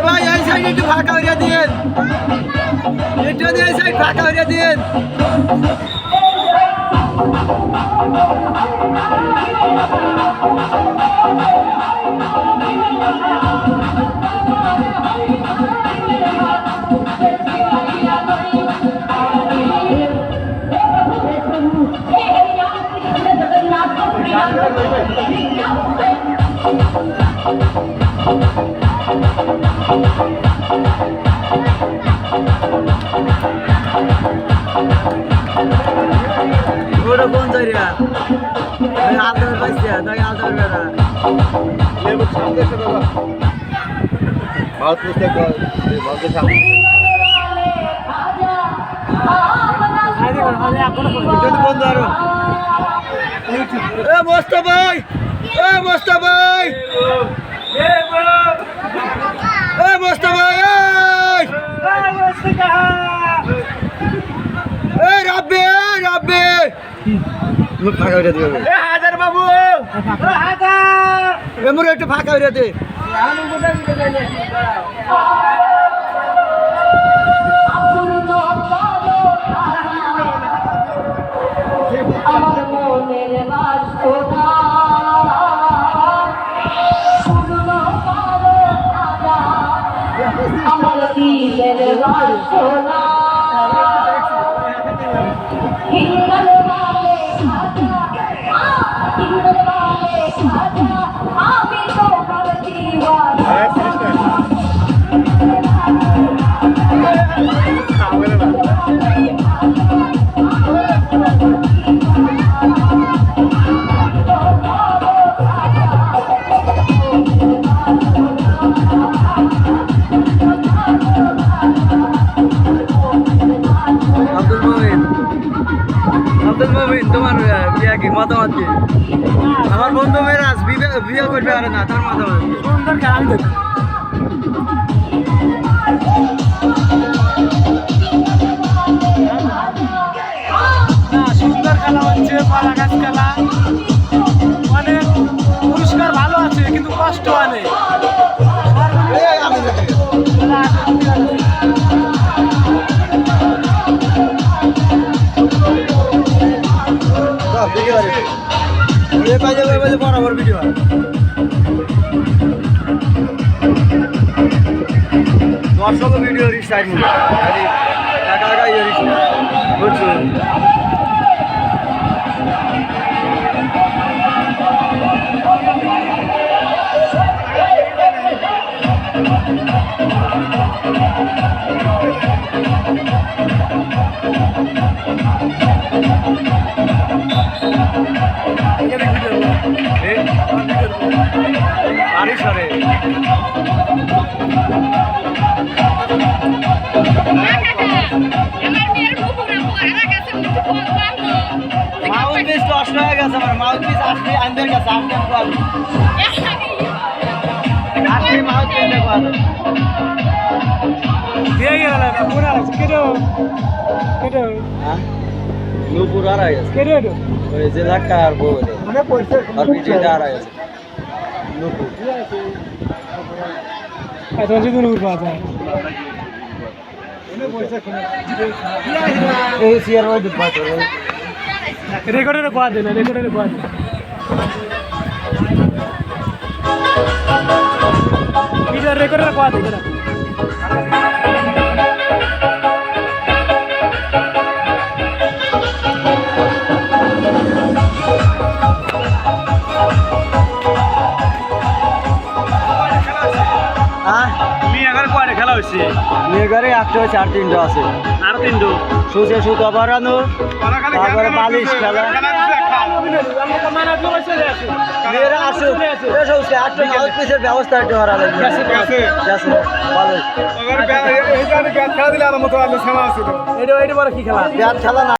ভাই এই সাইড একটু ফাঁকা হইয়া দিন, একটু এই সাইড ফাঁকা হইয়া দিন। ওটা কোন জায়গা আলদার পাইছে তাই আলদার বেড়া লেবু সামনে এসে বাবা মাউথ পুষতে মাউথের সামনে বন্ধু আরো মোস্তা ভাই মোস্তা ভাই মোস্তা ভাই রাব্বে রাব্বে ফাঁকা হইয়া দেবে হাজার বাবু এমন একটু ফাঁকা হইয়া দে আমার মনের বাসনা আমার দিলের বাসনা হিন্দল বালে হিন্দল বালে আমি তো দিওয়ানা আব্দুল মোমিন তোমার বিয়া কি মতামত কি? আমার বন্ধু মেরাজ বিয়ে করবে আর না তার মতামত সুন্দর কারণ সুন্দর খেলা হচ্ছে পালা গাছ খেলা মানে পুরস্কার ভালো আছে কিন্তু কষ্ট অনেক বরাবর ভিডিও দর্শক ভিডিও রিস সাইড টাকা টাকা ইয়ে রিস বুঝছো আরে সরে মাউথপিস নষ্ট হয়ে গেছে আমার মাউথপিস আসলে আনদের গেছে আসলে আসলে মাউথপিস দেখো দিয়ে গেল না পুরা কেটো কেটো হ্যাঁ নূপুর আর আইছে কেটো ওই যে ধাক্কা আর বউ মানে পয়সা আর পিছে আর আইছে নূপুর এটা যদি নূপুর পাওয়া যায় পয়সা কোন এই সিআর ওই দুধ পাওয়া যায় রেকর্ডের কোয়া দেন রেকর্ডের কোয়া দেন ভিডিও রেকর্ডের কোয়া দেন না খেলা হয়েছে মেয়ে ঘরে একটা হচ্ছে আর তিনটা আছে আর তিনটো সুচে সুতো বাড়ানো তারপরে বালিশ খেলা মেয়েরা আসুক একটা মাউথ পিসের ব্যবস্থা একটু করা লাগবে ভালো খেলা দিলে আর মতো এটা বড় কি খেলা ব্যাট খেলা না